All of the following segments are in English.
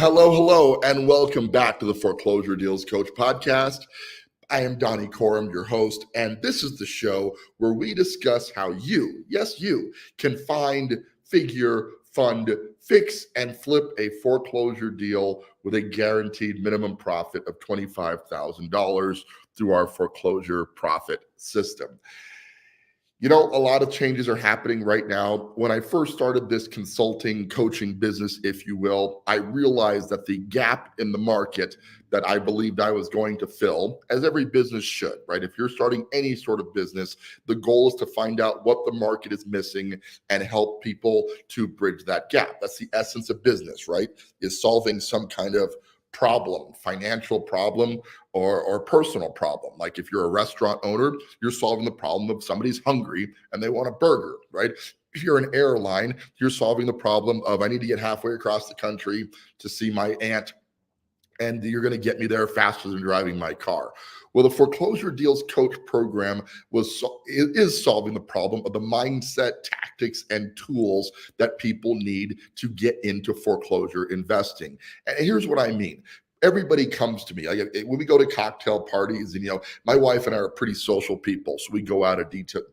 Hello, and welcome back to the Foreclosure Deals Coach podcast. I am Donny Coram, your host, and this is the show where we discuss how you, yes, you, can find, figure, fund, fix, and flip a foreclosure deal with a guaranteed minimum profit of $25,000 through our Foreclosure Profit System. You know, a lot of changes are happening right now. When I first started this consulting, coaching business, if you will, I realized that the gap in the market that I believed I was going to fill, as every business should, right? If you're starting any sort of business, the goal is to find out what the market is missing and help people to bridge that gap. That's the essence of business, right? Is solving some kind of problem, financial problem, or personal problem. Like if you're a restaurant owner, you're solving the problem of somebody's hungry and they want a burger, right? If you're an airline, you're solving the problem of I need to get halfway across the country to see my aunt, and you're going to get me there faster than driving my car. Well, the Foreclosure Deals Coach program is solving the problem of the mindset, tactics, and tools that people need to get into foreclosure investing. And here's what I mean. Everybody comes to me. When we go to cocktail parties, and my wife and I are pretty social people, so we go out a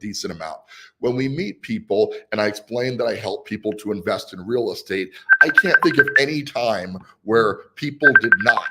decent amount. When we meet people and I explain that I help people to invest in real estate, I can't think of any time where people did not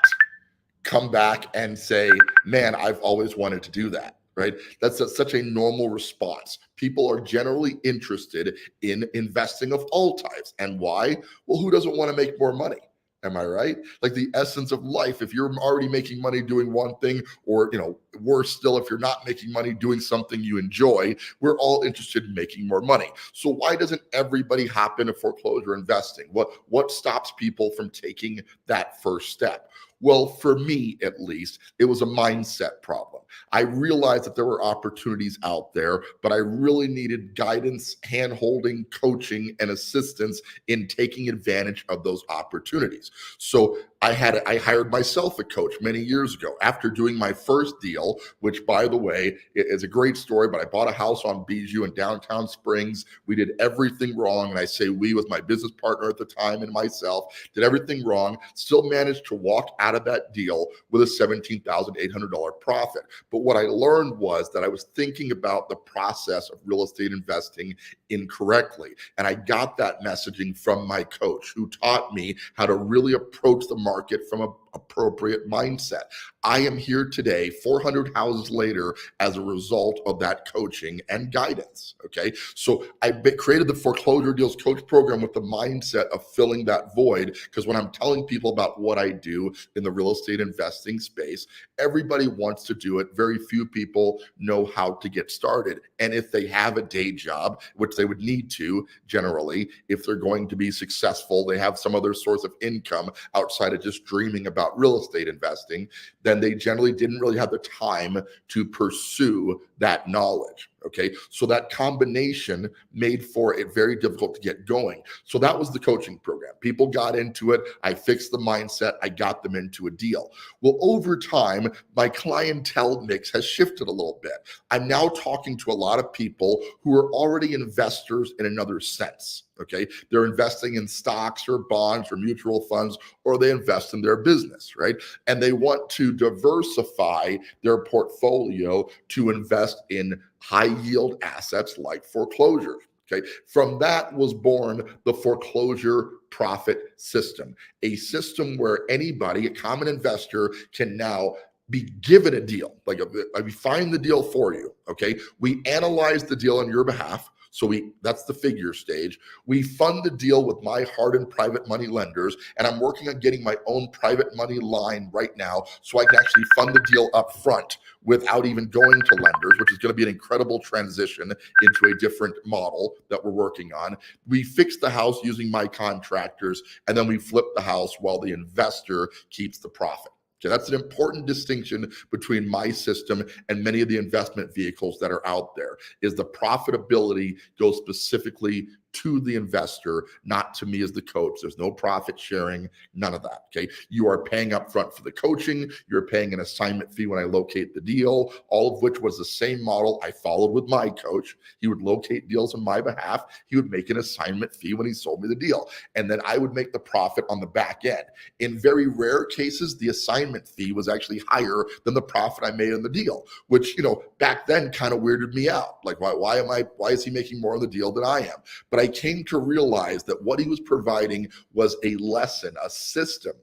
come back and say, man, I've always wanted to do that. Right? That's such a normal response. People are generally interested in investing of all types. And why? Well, who doesn't want to make more money? Am I right? Like the essence of life, if you're already making money doing one thing, or worse still, if you're not making money doing something you enjoy, we're all interested in making more money. So why doesn't everybody hop into foreclosure investing? What stops people from taking that first step? Well, for me, at least, it was a mindset problem. I realized that there were opportunities out there, but I really needed guidance, hand-holding, coaching, and assistance in taking advantage of those opportunities. So I hired myself a coach many years ago after doing my first deal, which, by the way, is a great story, but I bought a house on Bijou in downtown Springs. We did everything wrong, and I say we with my business partner at the time and myself, did everything wrong, still managed to walk out of that deal with a $17,800 profit. But what I learned was that I was thinking about the process of real estate investing incorrectly. And I got that messaging from my coach, who taught me how to really approach the market from an appropriate mindset. I am here today, 400 houses later, as a result of that coaching and guidance. Okay. So I created the Foreclosure Deals Coach program with the mindset of filling that void. Because when I'm telling people about what I do in the real estate investing space, everybody wants to do it. Very few people know how to get started. And if they have a day job, which they would need to generally, if they're going to be successful, they have some other source of income outside of just dreaming about real estate investing, then they generally didn't really have the time to pursue that knowledge. Okay. So that combination made for it very difficult to get going. So that was the coaching program. People got into it. I fixed the mindset. I got them into a deal. Well, over time, my clientele mix has shifted a little bit. I'm now talking to a lot of people who are already investors in another sense. Okay. They're investing in stocks or bonds or mutual funds, or they invest in their business, right? And they want to diversify their portfolio to invest in high yield assets like foreclosures. Okay. From that was born the Foreclosure Profit System, a system where anybody, a common investor, can now be given a deal. Like we find the deal for you. Okay. We analyze the deal on your behalf. So that's the figure stage. We fund the deal with my hardened private money lenders, and I'm working on getting my own private money line right now so I can actually fund the deal up front without even going to lenders, which is going to be an incredible transition into a different model that we're working on. We fix the house using my contractors, and then we flip the house while the investor keeps the profit. Okay, that's an important distinction between my system and many of the investment vehicles that are out there, is the profitability goes specifically to the investor, not to me as the coach. There's no profit sharing, none of that. Okay. You are paying up front for the coaching. You're paying an assignment fee when I locate the deal, all of which was the same model I followed with my coach. He would locate deals on my behalf. He would make an assignment fee when he sold me the deal. And then I would make the profit on the back end. In very rare cases, the assignment fee was actually higher than the profit I made on the deal, which, back then kind of weirded me out. Like, why is he making more on the deal than I am? But I came to realize that what he was providing was a lesson, a system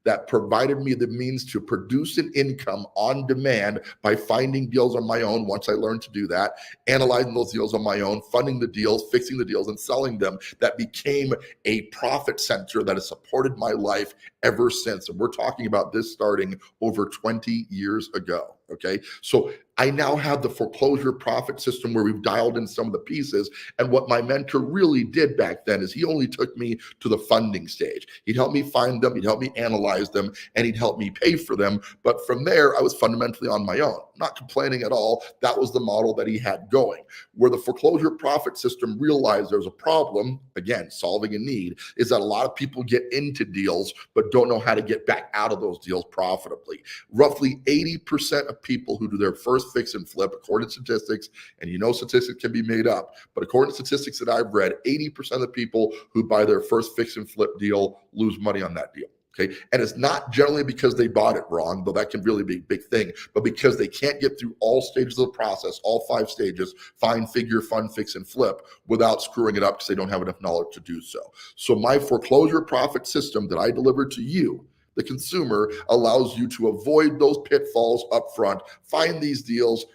that provided me the means to produce an income on demand by finding deals on my own once I learned to do that, analyzing those deals on my own, funding the deals, fixing the deals, and selling them. That became a profit center that has supported my life ever since. And we're talking about this starting over 20 years ago. Okay. So I now have the foreclosure profit system where we've dialed in some of the pieces. And what my mentor really did back then is he only took me to the funding stage. He'd help me find them, he'd help me analyze them, and he'd help me pay for them. But from there, I was fundamentally on my own, not complaining at all. That was the model that he had going. Where the foreclosure profit system realized there's a problem, again, solving a need, is that a lot of people get into deals but don't know how to get back out of those deals profitably. Roughly 80% of people who do their first fix and flip, according to statistics, and statistics can be made up, but according to statistics that I've read, 80% of the people who buy their first fix and flip deal lose money on that deal. Okay. And it's not generally because they bought it wrong, though that can really be a big thing, but because they can't get through all stages of the process, all 5 stages, find, figure, fund, fix, and flip, without screwing it up because they don't have enough knowledge to do so. So my foreclosure profit system that I deliver to you, the consumer, allows you to avoid those pitfalls up front, find these deals.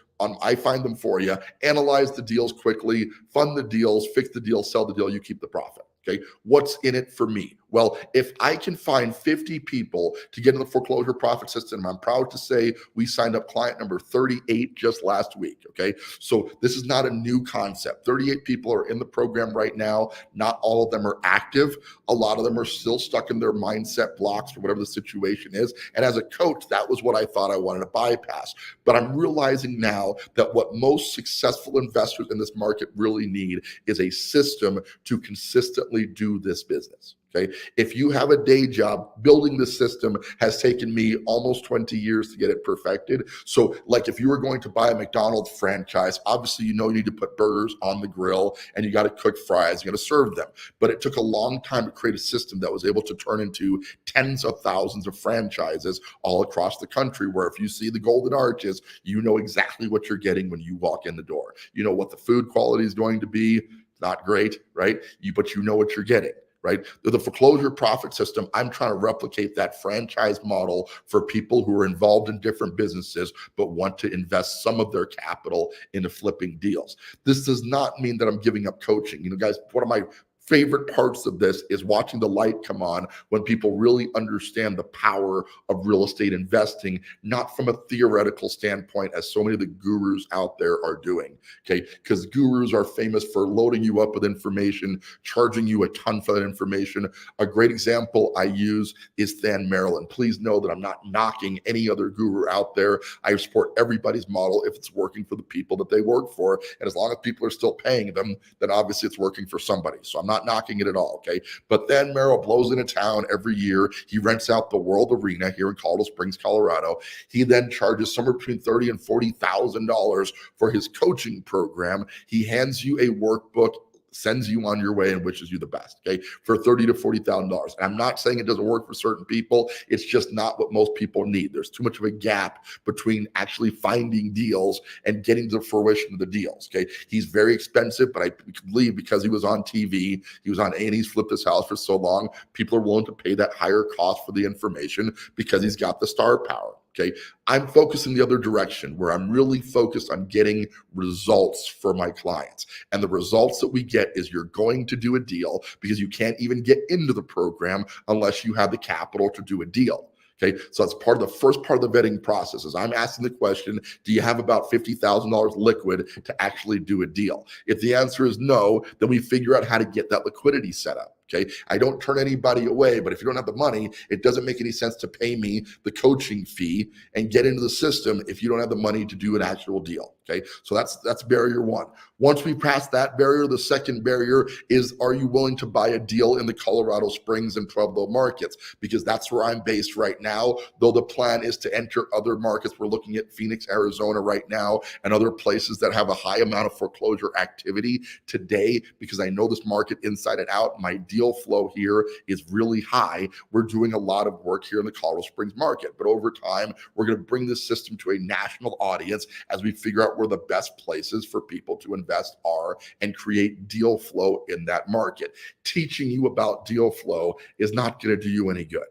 I find them for you, analyze the deals quickly, fund the deals, fix the deal, sell the deal, you keep the profit. Okay. What's in it for me? Well, if I can find 50 people to get in the foreclosure profit system, I'm proud to say we signed up client number 38 just last week. Okay. So this is not a new concept. 38 people are in the program right now. Not all of them are active. A lot of them are still stuck in their mindset blocks or whatever the situation is. And as a coach, that was what I thought I wanted to bypass. But I'm realizing now that what most successful investors in this market really need is a system to consistently do this business. Okay. If you have a day job, building this system has taken me almost 20 years to get it perfected. So like if you were going to buy a McDonald's franchise, obviously, you need to put burgers on the grill and you got to cook fries, you got to serve them. But it took a long time to create a system that was able to turn into tens of thousands of franchises all across the country, where if you see the golden arches, you know exactly what you're getting when you walk in the door. You know what the food quality is going to be. Not great, right? But you know what you're getting. Right? The foreclosure profit system, I'm trying to replicate that franchise model for people who are involved in different businesses, but want to invest some of their capital into flipping deals. This does not mean that I'm giving up coaching. Guys, one of my favorite parts of this is watching the light come on when people really understand the power of real estate investing, not from a theoretical standpoint, as so many of the gurus out there are doing. Okay. Because gurus are famous for loading you up with information, charging you a ton for that information. A great example I use is Than Maryland. Please know that I'm not knocking any other guru out there. I support everybody's model if it's working for the people that they work for. And as long as people are still paying them, then obviously it's working for somebody. So I'm not knocking it at all, okay? But then Merrill blows into town every year. He rents out the World Arena here in Colorado Springs, Colorado. He then charges somewhere between $30,000 and $40,000 for his coaching program. He hands you a workbook, sends you on your way, and wishes you the best, okay, for $30,000 to $40,000. I'm not saying it doesn't work for certain people. It's just not what most people need. There's too much of a gap between actually finding deals and getting to the fruition of the deals, okay? He's very expensive, but I believe because he was on TV, he was on A&E's Flip This House for so long, people are willing to pay that higher cost for the information because he's got the star power. Okay, I'm focusing the other direction, where I'm really focused on getting results for my clients. And the results that we get is you're going to do a deal, because you can't even get into the program unless you have the capital to do a deal. Okay, so that's part of the first part of the vetting process. Is I'm asking the question, do you have about $50,000 liquid to actually do a deal? If the answer is no, then we figure out how to get that liquidity set up. Okay, I don't turn anybody away, but if you don't have the money, it doesn't make any sense to pay me the coaching fee and get into the system if you don't have the money to do an actual deal. Okay, so that's barrier one. Once we pass that barrier, the second barrier is, are you willing to buy a deal in the Colorado Springs and Pueblo markets? Because that's where I'm based right now, though the plan is to enter other markets. We're looking at Phoenix, Arizona right now, and other places that have a high amount of foreclosure activity today, because I know this market inside and out. My deal flow here is really high. We're doing a lot of work here in the Colorado Springs market, but over time, we're going to bring this system to a national audience as we figure out where the best places for people to invest are and create deal flow in that market. Teaching you about deal flow is not going to do you any good.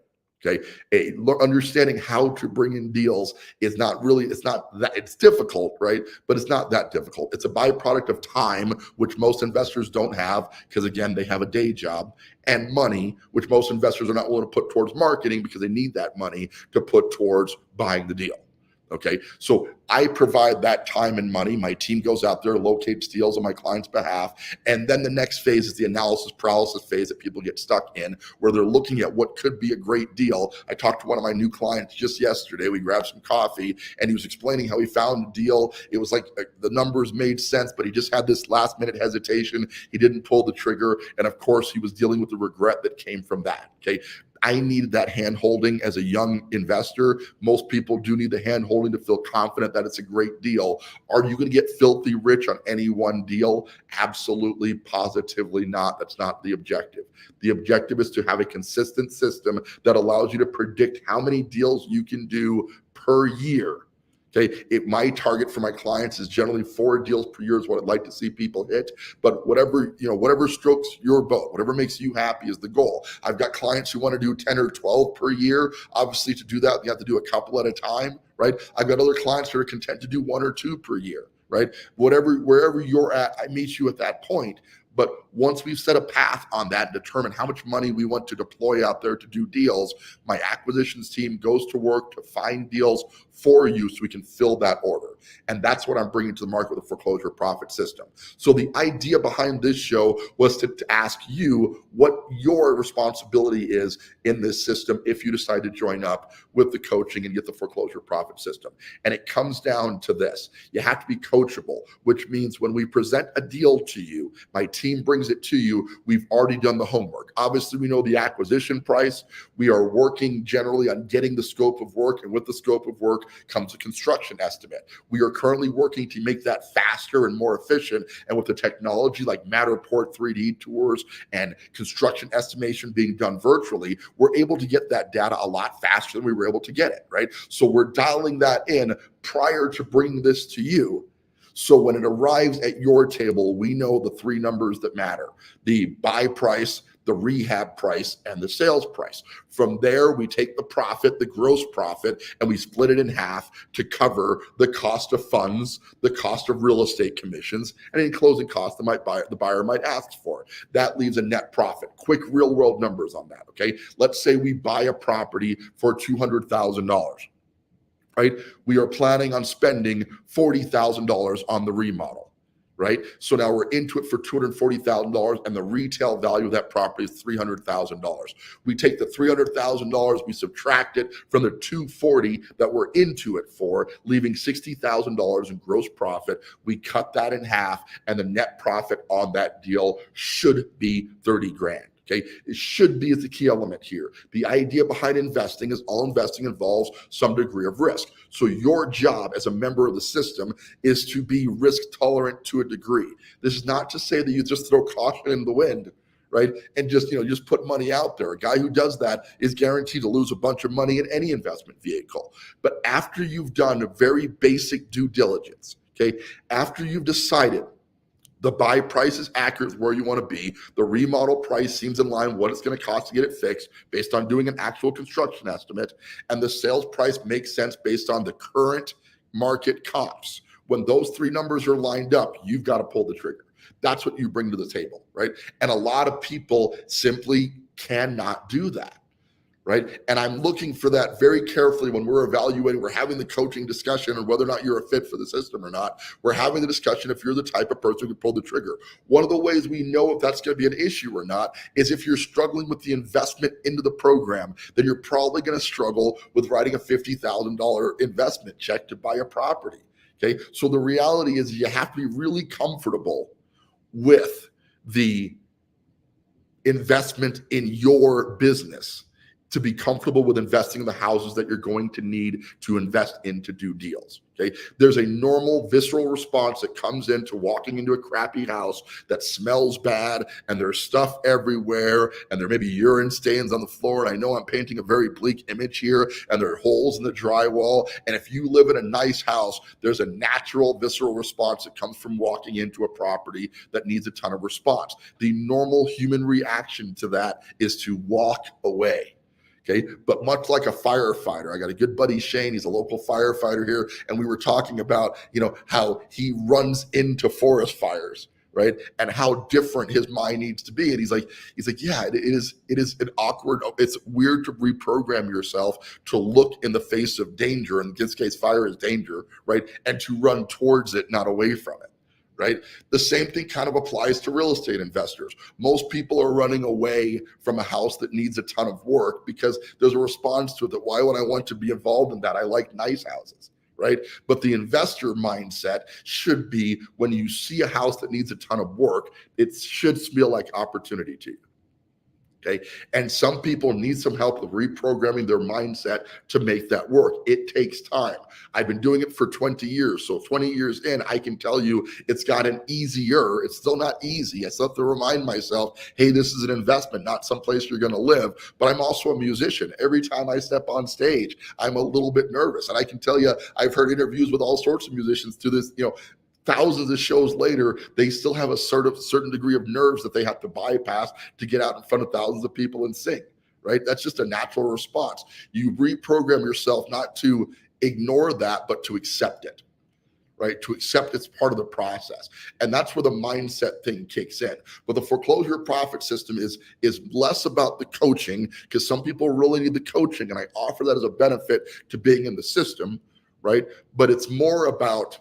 Okay, understanding how to bring in deals is not really, it's difficult, right? But it's not that difficult. It's a byproduct of time, which most investors don't have, because again, they have a day job, and money, which most investors are not willing to put towards marketing because they need that money to put towards buying the deal. Okay, so I provide that time and money. My team goes out there, locates deals on my client's behalf. And then the next phase is the analysis paralysis phase that people get stuck in, where they're looking at what could be a great deal. I talked to one of my new clients just yesterday. We grabbed some coffee and he was explaining how he found a deal. It was like the numbers made sense, but he just had this last minute hesitation. He didn't pull the trigger. And of course, he was dealing with the regret that came from that. Okay. I needed that hand holding as a young investor. Most people do need the hand holding to feel confident that it's a great deal. Are you going to get filthy rich on any one deal? Absolutely, positively not. That's not the objective. The objective is to have a consistent system that allows you to predict how many deals you can do per year. Okay, my target for my clients is generally 4 deals per year is what I'd like to see people hit. But whatever strokes your boat, whatever makes you happy is the goal. I've got clients who want to do 10 or 12 per year. Obviously, to do that, you have to do a couple at a time, right? I've got other clients who are content to do 1 or 2 per year, right? Wherever you're at, I meet you at that point. But once we've set a path on that, determine how much money we want to deploy out there to do deals, my acquisitions team goes to work to find deals for you so we can fill that order. And that's what I'm bringing to the market with the Foreclosure Profit System. So the idea behind this show was to ask you what your responsibility is in this system if you decide to join up with the coaching and get the Foreclosure Profit System. And it comes down to this. You have to be coachable, which means when we present a deal to you, my team brings it to you, we've already done the homework. Obviously, we know the acquisition price. We are working generally on getting the scope of work, and with the scope of work comes a construction estimate. We are currently working to make that faster and more efficient, and with the technology like Matterport 3D tours and construction estimation being done virtually, we're able to get that data a lot faster than we were able to get it, right? So we're dialing that in prior to bringing this to you. So when it arrives at your table, we know the 3 numbers that matter: the buy price, the rehab price, and the sales price. From there, we take the profit, the gross profit, and we split it in half to cover the cost of funds, the cost of real estate commissions, and any closing costs the buyer might ask for. That leaves a net profit. Quick real world numbers on that, okay? Let's say we buy a property for $200,000. Right? We are planning on spending $40,000 on the remodel, right? So now we're into it for $240,000, and the retail value of that property is $300,000. We take the $300,000, we subtract it from the $240,000 that we're into it for, leaving $60,000 in gross profit. We cut that in half, and the net profit on that deal should be $30,000. Okay, it should be is the key element here. The idea behind investing is all investing involves some degree of risk. So your job as a member of the system is to be risk tolerant to a degree. This is not to say that you just throw caution in the wind, right? And just put money out there. A guy who does that is guaranteed to lose a bunch of money in any investment vehicle. But after you've done a very basic due diligence, okay, after you've decided the buy price is accurate where you want to be, the remodel price seems in line with what it's going to cost to get it fixed based on doing an actual construction estimate, and the sales price makes sense based on the current market comps. When those 3 numbers are lined up, you've got to pull the trigger. That's what you bring to the table, right? And a lot of people simply cannot do that. Right? And I'm looking for that very carefully when we're evaluating, we're having the coaching discussion on whether or not you're a fit for the system or not. We're having the discussion if you're the type of person who can pull the trigger. One of the ways we know if that's going to be an issue or not is if you're struggling with the investment into the program, then you're probably going to struggle with writing a $50,000 investment check to buy a property. Okay. So the reality is you have to be really comfortable with the investment in your business to be comfortable with investing in the houses that you're going to need to invest in to do deals. Okay. There's a normal visceral response that comes into walking into a crappy house that smells bad and there's stuff everywhere and there may be urine stains on the floor. And I know I'm painting a very bleak image here and there are holes in the drywall. And if you live in a nice house, there's a natural visceral response that comes from walking into a property that needs a ton of response. The normal human reaction to that is to walk away. Okay. But much like a firefighter, I got a good buddy, Shane, he's a local firefighter here. And we were talking about, how he runs into forest fires, right? And how different his mind needs to be. And he's like, yeah, it is an awkward, it's weird to reprogram yourself to look in the face of danger. In this case, fire is danger, right? And to run towards it, not away from it. Right? The same thing kind of applies to real estate investors. Most people are running away from a house that needs a ton of work because there's a response to it that why would I want to be involved in that? I like nice houses, right? But the investor mindset should be when you see a house that needs a ton of work, it should feel like opportunity to you. Okay. And some people need some help with reprogramming their mindset to make that work. It takes time. I've been doing it for 20 years. So 20 years in, I can tell you it's gotten easier. It's still not easy. I still have to remind myself, hey, this is an investment, not someplace you're going to live. But I'm also a musician. Every time I step on stage, I'm a little bit nervous. And I can tell you, I've heard interviews with all sorts of musicians to this, thousands of shows later, they still have a certain degree of nerves that they have to bypass to get out in front of thousands of people and sing, right? That's just a natural response. You reprogram yourself not to ignore that, but to accept it, right? To accept it's part of the process. And that's where the mindset thing kicks in. But the foreclosure profit system is less about the coaching because some people really need the coaching. And I offer that as a benefit to being in the system, right? But it's more about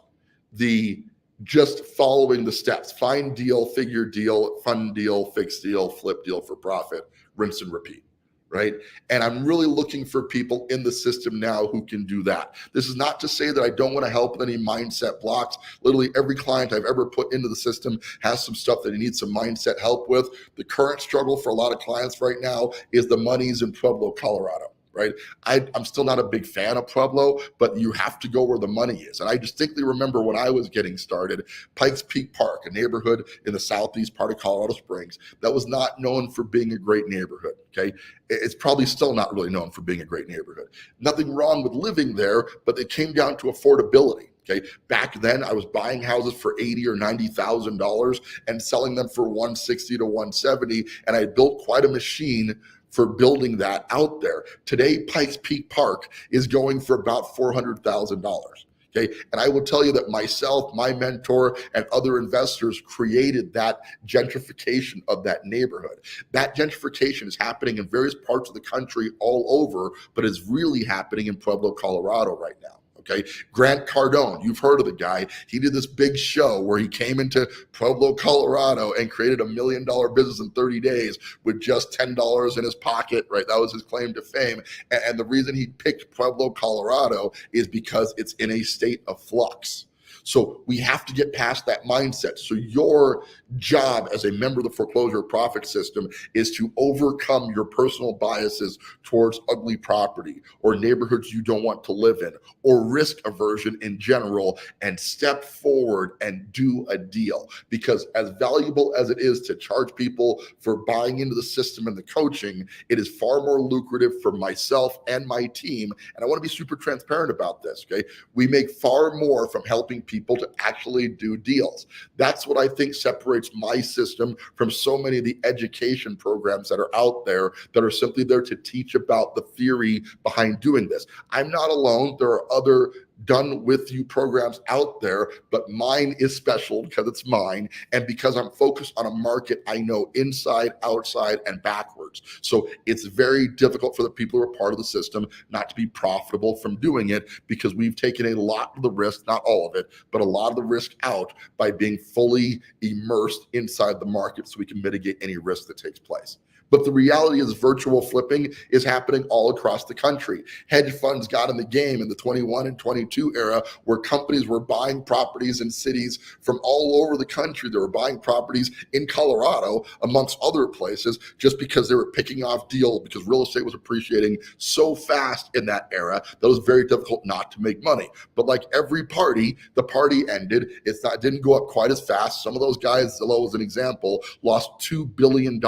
the just following the steps, find deal, figure deal, fund deal, fixed deal, flip deal for profit, rinse and repeat, right? And I'm really looking for people in the system now who can do that. This is not to say that I don't want to help with any mindset blocks. Literally every client I've ever put into the system has some stuff that he needs some mindset help with. The current struggle for a lot of clients right now is the monies in Pueblo, Colorado. Right. I'm still not a big fan of Pueblo, but you have to go where the money is. And I distinctly remember when I was getting started, Pikes Peak Park, a neighborhood in the southeast part of Colorado Springs that was not known for being a great neighborhood. Okay. It's probably still not really known for being a great neighborhood. Nothing wrong with living there, but it came down to affordability. Okay. Back then I was buying houses for $80,000 or $90,000 and selling them for $160,000 to $170,000. And I built quite a machine for building that out there. Today, Pikes Peak Park is going for about $400,000. Okay. And I will tell you that myself, my mentor, and other investors created that gentrification of that neighborhood. That gentrification is happening in various parts of the country all over, but is really happening in Pueblo, Colorado right now. Okay. Grant Cardone, you've heard of the guy. He did this big show where he came into Pueblo, Colorado and created $1 million business in 30 days with just $10 in his pocket, right? That was his claim to fame. And the reason he picked Pueblo, Colorado is because it's in a state of flux. So we have to get past that mindset. So your job as a member of the foreclosure profit system is to overcome your personal biases towards ugly property or neighborhoods you don't want to live in or risk aversion in general and step forward and do a deal. Because as valuable as it is to charge people for buying into the system and the coaching, it is far more lucrative for myself and my team. And I want to be super transparent about this. Okay. We make far more from helping people to actually do deals. That's what I think separates my system from so many of the education programs that are out there that are simply there to teach about the theory behind doing this. I'm not alone. There are other done with you programs out there, but mine is special because it's mine and because I'm focused on a market I know inside, outside, and backwards. So it's very difficult for the people who are part of the system not to be profitable from doing it because we've taken a lot of the risk, not all of it, but a lot of the risk out by being fully immersed inside the market so we can mitigate any risk that takes place. But the reality is virtual flipping is happening all across the country. Hedge funds got in the game in the 21 and 22 era where companies were buying properties in cities from all over the country. They were buying properties in Colorado, amongst other places, just because they were picking off deals because real estate was appreciating so fast in that era that it was very difficult not to make money. But like every party, the party ended. It didn't go up quite as fast. Some of those guys, Zillow as an example, lost $2 billion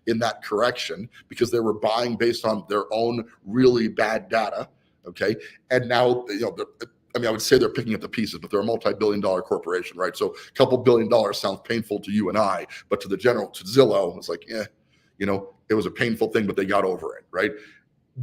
in that correction because they were buying based on their own really bad data. Okay. And now, I would say they're picking up the pieces, but they're a multi-billion-dollar corporation, right? So a couple $1 billion sounds painful to you and I, but to Zillow, it's like, it was a painful thing, but they got over it, right?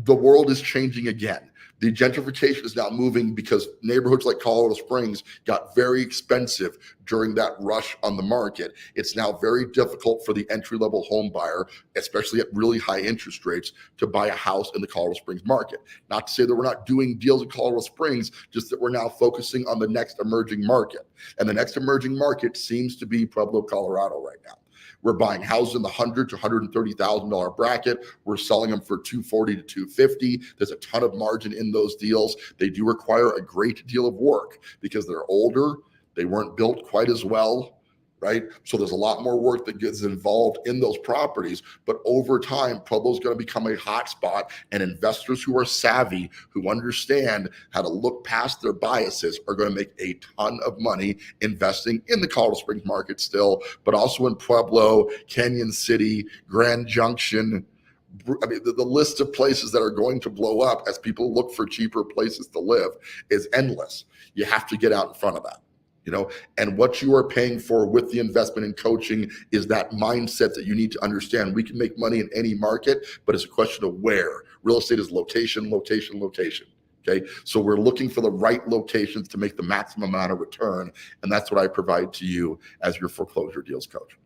The world is changing again. The gentrification is now moving because neighborhoods like Colorado Springs got very expensive during that rush on the market. It's now very difficult for the entry-level home buyer, especially at really high interest rates, to buy a house in the Colorado Springs market. Not to say that we're not doing deals in Colorado Springs, just that we're now focusing on the next emerging market. And the next emerging market seems to be Pueblo, Colorado right now. We're buying houses in the $100,000 to $130,000 bracket. We're selling them for $240,000 to $250,000. There's a ton of margin in those deals. They do require a great deal of work because they're older. They weren't built quite as well, right? So there's a lot more work that gets involved in those properties. But over time, Pueblo is going to become a hot spot, and investors who are savvy, who understand how to look past their biases, are going to make a ton of money investing in the Colorado Springs market still, but also in Pueblo, Canyon City, Grand Junction. The list of places that are going to blow up as people look for cheaper places to live is endless. You have to get out in front of that. And what you are paying for with the investment in coaching is that mindset that you need to understand. We can make money in any market, but it's a question of where. Real estate is location, location, location. Okay. So we're looking for the right locations to make the maximum amount of return. And that's what I provide to you as your foreclosure deals coach.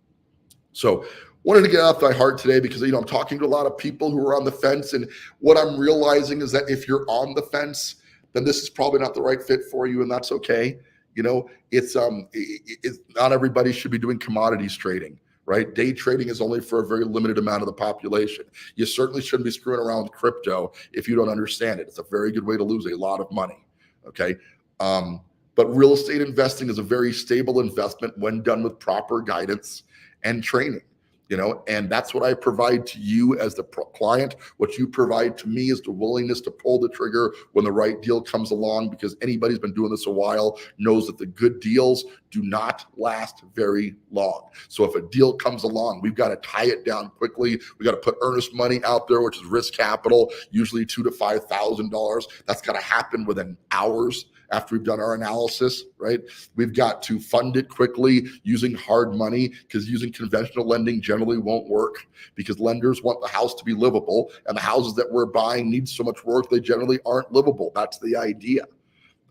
So wanted to get off my heart today because, I'm talking to a lot of people who are on the fence. And what I'm realizing is that if you're on the fence, then this is probably not the right fit for you. And that's okay. It's not everybody should be doing commodities trading, right? Day trading is only for a very limited amount of the population. You certainly shouldn't be screwing around with crypto if you don't understand it. It's a very good way to lose a lot of money. Okay. But real estate investing is a very stable investment when done with proper guidance and training. And that's what I provide to you as the client. What you provide to me is the willingness to pull the trigger when the right deal comes along, because anybody who's been doing this a while knows that the good deals do not last very long. So if a deal comes along, we've got to tie it down quickly. We got to put earnest money out there, which is risk capital, usually $2,000 to $5,000. That's got to happen within hours after we've done our analysis, right? We've got to fund it quickly using hard money, because using conventional lending generally won't work, because lenders want the house to be livable, and the houses that we're buying need so much work, they generally aren't livable. That's the idea.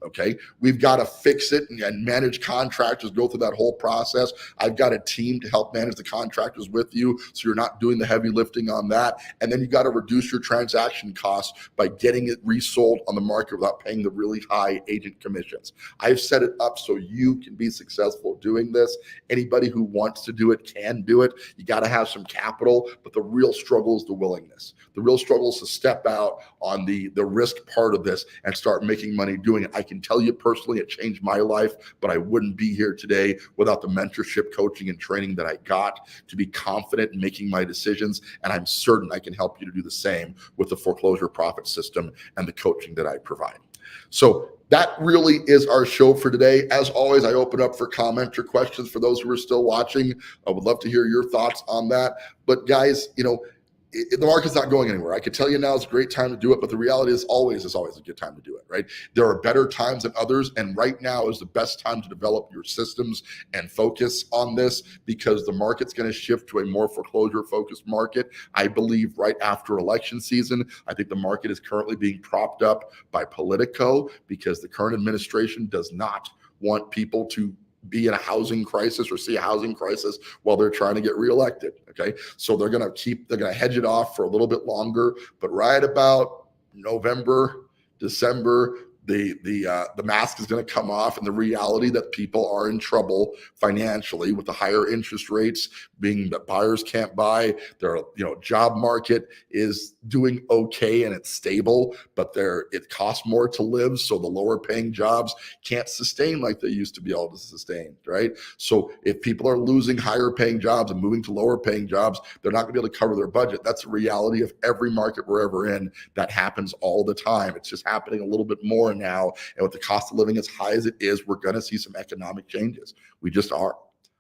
Okay. We've got to fix it and manage contractors, go through that whole process. I've got a team to help manage the contractors with you, so you're not doing the heavy lifting on that. And then you got to reduce your transaction costs by getting it resold on the market without paying the really high agent commissions. I've set it up so you can be successful doing this. Anybody who wants to do it can do it. You got to have some capital, but the real struggle is the willingness. The real struggle is to step out on the risk part of this and start making money doing it. I can tell you personally, it changed my life, but I wouldn't be here today without the mentorship, coaching, and training that I got to be confident in making my decisions. And I'm certain I can help you to do the same with the Foreclosure Profit System and the coaching that I provide. So that really is our show for today. As always, I open up for comments or questions for those who are still watching. I would love to hear your thoughts on that. But guys, the market's not going anywhere. I could tell you now is a great time to do it, but the reality is always a good time to do it, right? There are better times than others, and right now is the best time to develop your systems and focus on this, because the market's going to shift to a more foreclosure-focused market. I believe right after election season. I think the market is currently being propped up by Politico, because the current administration does not want people to be in a housing crisis or see a housing crisis while they're trying to get reelected. Okay. So they're going to hedge it off for a little bit longer, but right about November, December, the mask is going to come off, and the reality that people are in trouble financially with the higher interest rates, being that buyers can't buy. Their job market is doing okay and it's stable, but it costs more to live, so the lower paying jobs can't sustain like they used to be able to sustain, right? So if people are losing higher paying jobs and moving to lower paying jobs, they're not going to be able to cover their budget. That's the reality of every market we're ever in. That happens all the time. It's just happening a little bit more now. And with the cost of living as high as it is, we're going to see some economic changes. We just are.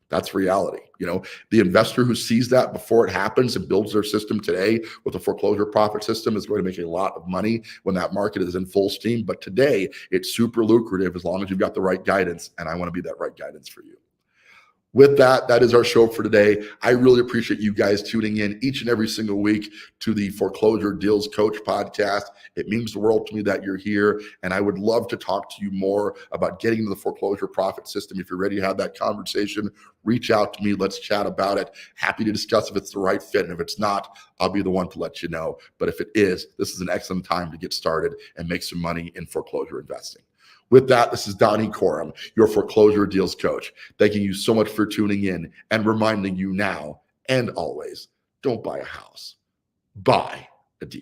That's reality. The investor who sees that before it happens and builds their system today with the foreclosure profit system is going to make a lot of money when that market is in full steam. But today, it's super lucrative as long as you've got the right guidance. And I want to be that right guidance for you. With that, that is our show for today. I really appreciate you guys tuning in each and every single week to the Foreclosure Deals Coach podcast. It means the world to me that you're here, and I would love to talk to you more about getting into the foreclosure profit system. If you're ready to have that conversation, reach out to me. Let's chat about it. Happy to discuss if it's the right fit, and if it's not, I'll be the one to let you know. But if it is, this is an excellent time to get started and make some money in foreclosure investing. With that, this is Donny Coram, your foreclosure deals coach. Thanking you so much for tuning in and reminding you now and always, don't buy a house, buy a deal.